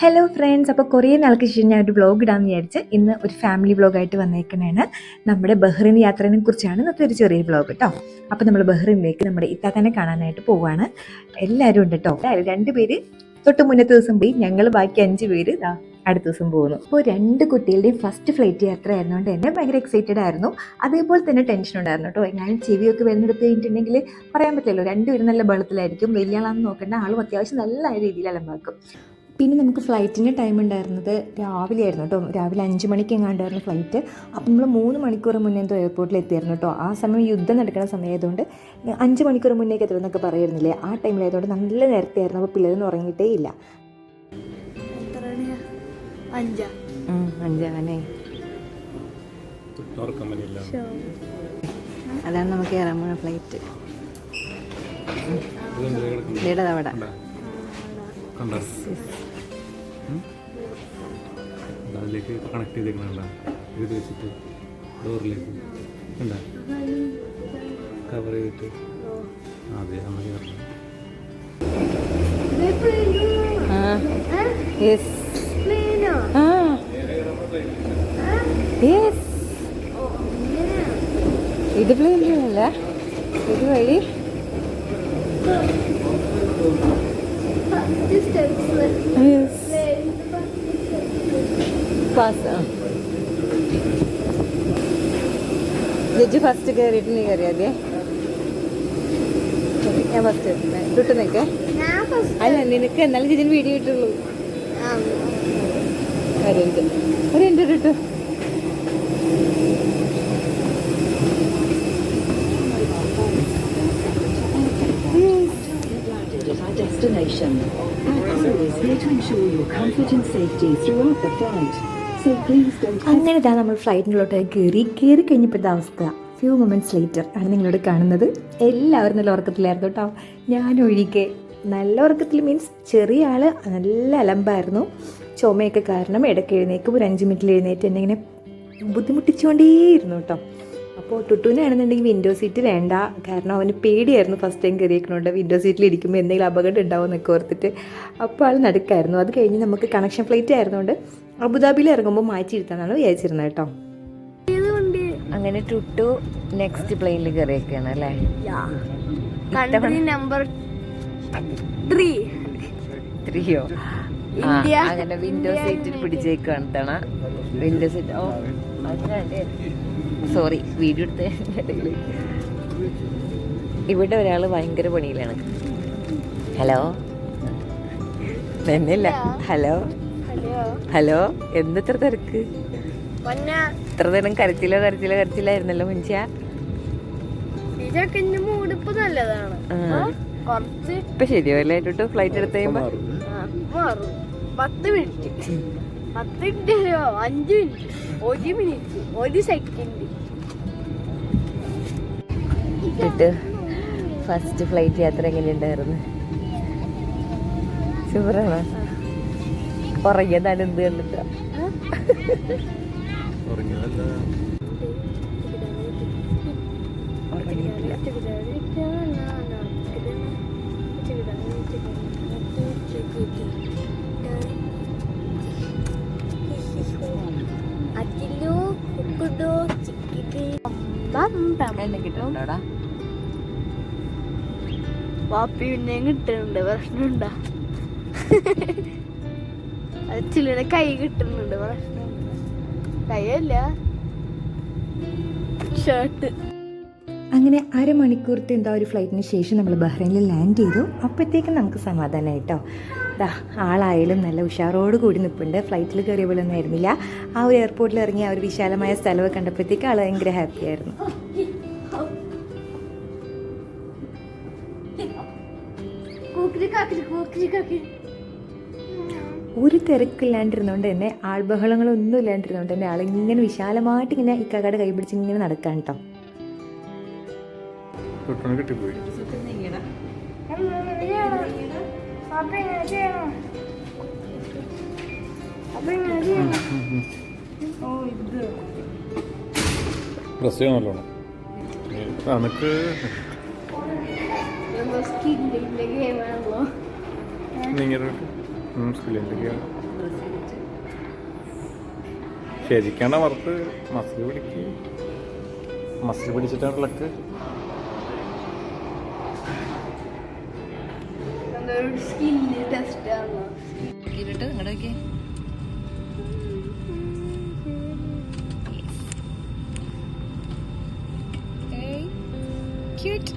Hello friends, അപ്പോൾ കുറേ നാൾക്ക് ശേഷം ഞാൻ ഒരു വ്ളോഗ് ഇടാമെന്ന് വിചാരിച്ച് ഇന്ന് ഒരു ഫാമിലി വ്ളോഗായിട്ട് വന്നേക്കുന്നതാണ്. നമ്മുടെ ബഹ്റിൻ യാത്രയെ കുറിച്ചാണ് ഇന്നത്തെ ഒരു ചെറിയ വ്ളോഗ് കേട്ടോ. അപ്പോൾ നമ്മൾ ബഹ്റിനിലേക്ക് നമ്മുടെ ഇത്താത്തനെ കാണാനായിട്ട് പോവുകയാണ്. എല്ലാവരും ഉണ്ട് കേട്ടോ. 2 പേര് തൊട്ട് മുന്നത്തെ ദിവസം പോയി, ഞങ്ങൾ ബാക്കി 5 പേര് അടുത്ത ദിവസം പോകുന്നു. അപ്പോൾ 2 കുട്ടികളുടെയും ഫസ്റ്റ് ഫ്ലൈറ്റ് യാത്ര ആയിരുന്നുകൊണ്ട് എന്നെ ഭയങ്കര എക്സൈറ്റഡ് ആയിരുന്നു. അതേപോലെ തന്നെ ടെൻഷൻ ഉണ്ടായിരുന്നു കേട്ടോ. ഞാൻ ചെവിയൊക്കെ വരുന്നെടുത്ത് കഴിഞ്ഞിട്ടുണ്ടെങ്കിൽ പറയാൻ പറ്റില്ലല്ലോ, 2 പേരും നല്ല ബളത്തിലായിരിക്കും. വലിയ ആളാണെന്ന് നോക്കേണ്ട, ആളും അത്യാവശ്യം നല്ല രീതിയിൽ അലമ്പാക്കും. പിന്നെ നമുക്ക് ഫ്ലൈറ്റിൻ്റെ ടൈം ഉണ്ടായിരുന്നത് രാവിലെ ആയിരുന്നു കേട്ടോ. രാവിലെ 5 മണിക്ക് എങ്ങാണ്ടായിരുന്നു ഫ്ലൈറ്റ്. അപ്പം നമ്മൾ 3 മണിക്കൂർ മുന്നേ എന്തോ എയർപോർട്ടിൽ എത്തിയായിരുന്നു കേട്ടോ. ആ സമയം യുദ്ധം നടക്കുന്ന സമയമായതുകൊണ്ട് 5 മണിക്കൂർ മുന്നേക്ക് എത്തുമെന്നൊക്കെ പറയുന്നില്ലേ, ആ ടൈമിലായതുകൊണ്ട് നല്ല നേരത്തെ ആയിരുന്നു. അപ്പോൾ പിള്ളേരൊന്നും ഉറങ്ങിയിട്ടേ ഇല്ല. 5 അതാണ് നമുക്ക് കയറാൻ പോണ ഫ്ലൈറ്റ്. അവിടെ അതിലേക്ക് കണക്ട് ചെയ്തേക്കണ ഇത് വെച്ചിട്ട് ഡോറിലേക്ക് കവർ ചെയ്തിട്ട് അതെ അമ്മ ഇത് പ്ലെയിനല്ല, ഇത് വഴി ജഡ്ജി ഫസ്റ്റ് കയറിയിട്ട് നീ കയറിയാതെ. ഞാൻ ഫസ്റ്റ് തൊട്ട് നിൽക്കേ. അല്ല, നിനക്ക് എന്നാലും ഇതിന് വീഡിയോ ഇട്ടുള്ളൂ. ഒരു എൻ്റെ ഇട്ടു. Destination. Axel is here to ensure your comfort and safety throughout the flight. So please don't. അങ്ങനെ നമ്മൾ ഫ്ലൈറ്റിനുള്ളിലോട്ട് കയറി കഴിഞ്ഞപ്പോഴത്തെ അവസ്ഥ ഫ്യൂ മൊമെൻറ്റ്സ് ലേറ്റർ ആണ് നിങ്ങളോട് കാണുന്നത്. എല്ലാവരും നല്ല ഉറക്കത്തിലായിരുന്നു കേട്ടോ. ഞാനൊഴികെ നല്ല ഉറക്കത്തിൽ, മീൻസ് ചെറിയ ആൾ നല്ല അലമ്പായിരുന്നു. ചുമയൊക്കെ കാരണം ഇടയ്ക്ക് എഴുന്നേക്കും, ഒരു 5 മിനിറ്റിൽ എഴുന്നേറ്റ് എന്നെ ഇങ്ങനെ ബുദ്ധിമുട്ടിച്ചുകൊണ്ടേയിരുന്നു കേട്ടോ. അപ്പോൾ ടുട്ടൂനാണെന്നുണ്ടെങ്കിൽ വിൻഡോ സീറ്റ് വേണ്ട, കാരണം അവന് പേടിയായിരുന്നു ഫസ്റ്റ് ടൈം കയറിയിരിക്കണോണ്ട് വിൻഡോ സീറ്റിൽ ഇരിക്കുമ്പോൾ എന്തെങ്കിലും അപകടം ഉണ്ടാവും എന്നൊക്കെ ഓർത്തിട്ട്. അപ്പോൾ ആൾ നടുക്കായിരുന്നു. അത് കഴിഞ്ഞ് നമുക്ക് കണക്ഷൻ ഫ്ലൈറ്റ് ആയിരുന്നുകൊണ്ട് അബുദാബിയിൽ ഇറങ്ങുമ്പോൾ മാറ്റിയിരുത്താനാണ് വിചാരിച്ചിരുന്നത് കേട്ടോ. അങ്ങനെ ടുട്ടു നെക്സ്റ്റ് പ്ലെയിനിൽ കയറിയൊക്കെയാണ് അല്ലേ. നമ്പർ 3യോ അങ്ങനെ വിൻഡോ സീറ്റിൽ പിടിച്ചേക്കാണ് തണ. വിൻഡോ സീറ്റ്, ഓ അതിനാണ്ട് സോറി വീഡിയോ എടുത്തതിനിടയിൽ ഇവിടെ ഒരാൾ ഭയങ്കര പണിയിലാണ്. ഹലോ തന്നെയല്ല, ഹലോ ഹലോ, എന്തെത്ര തിരക്ക്. ഇത്ര നേരം കരച്ചിലായിരുന്നല്ലോ മനുഷ്യ. ഇപ്പൊ ശരിയല്ലേ ടുട്ടു ഫ്ലൈറ്റ് എടുത്ത് കഴിയുമ്പോ 10 minute 5 minute 1 minute 1 second. First flight യാത്ര എങ്ങനെയുണ്ടായിരുന്നു? സൂപ്പറാണോ? ഉറങ്ങിയതാണ് എന്ത് കണ്ടിട്ടാ? പാപ്പി പിന്നെ കിട്ടുന്നുണ്ട്, പ്രശ്നമുണ്ടാ? ചിലരുടെ കൈ കിട്ടുന്നുണ്ട്, പ്രശ്നമുണ്ട്. കൈയല്ല, ഷർട്ട്. അങ്ങനെ അരമണിക്കൂറത്തെ എന്താ ഒരു ഫ്ലൈറ്റിന് ശേഷം നമ്മൾ ബഹ്റൈനിൽ ലാൻഡ് ചെയ്തു. അപ്പോഴത്തേക്കും നമുക്ക് സമാധാനമായിട്ടോ. ആളായാലും നല്ല ഉഷാറോട് കൂടി നിൽപ്പുണ്ട്. ഫ്ലൈറ്റിൽ കയറിയ പോലെ ഒന്നും ആയിരുന്നില്ല. ആ ഒരു എയർപോർട്ടിൽ ഇറങ്ങി ആ ഒരു വിശാലമായ സ്ഥലമൊക്കെ കണ്ടപ്പോഴത്തേക്ക് ആൾ ഭയങ്കര ഹാപ്പി ആയിരുന്നു. ഒരു തിരക്കില്ലാണ്ടിരുന്നോണ്ട് തന്നെ, ആൾബഹളങ്ങളൊന്നും ഇല്ലാണ്ടിരുന്നോണ്ട് തന്നെ ആളിങ്ങനെ വിശാലമായിട്ട് ഇങ്ങനെ ഇക്കാക്കയുടെ കൈ പിടിച്ച് ഇങ്ങനെ നടക്കാൻ കേട്ടോ. സ്കില്ലിൻ്റെ ശരിക്കാണ് വറുത്ത് മസിൽ പിടിച്ചിട്ടാണ് ഇളക്ക്. സ്കില്ല് ടെസ്റ്റ് ആണോ? നിങ്ങളുടെ ക്യൂട്ട്.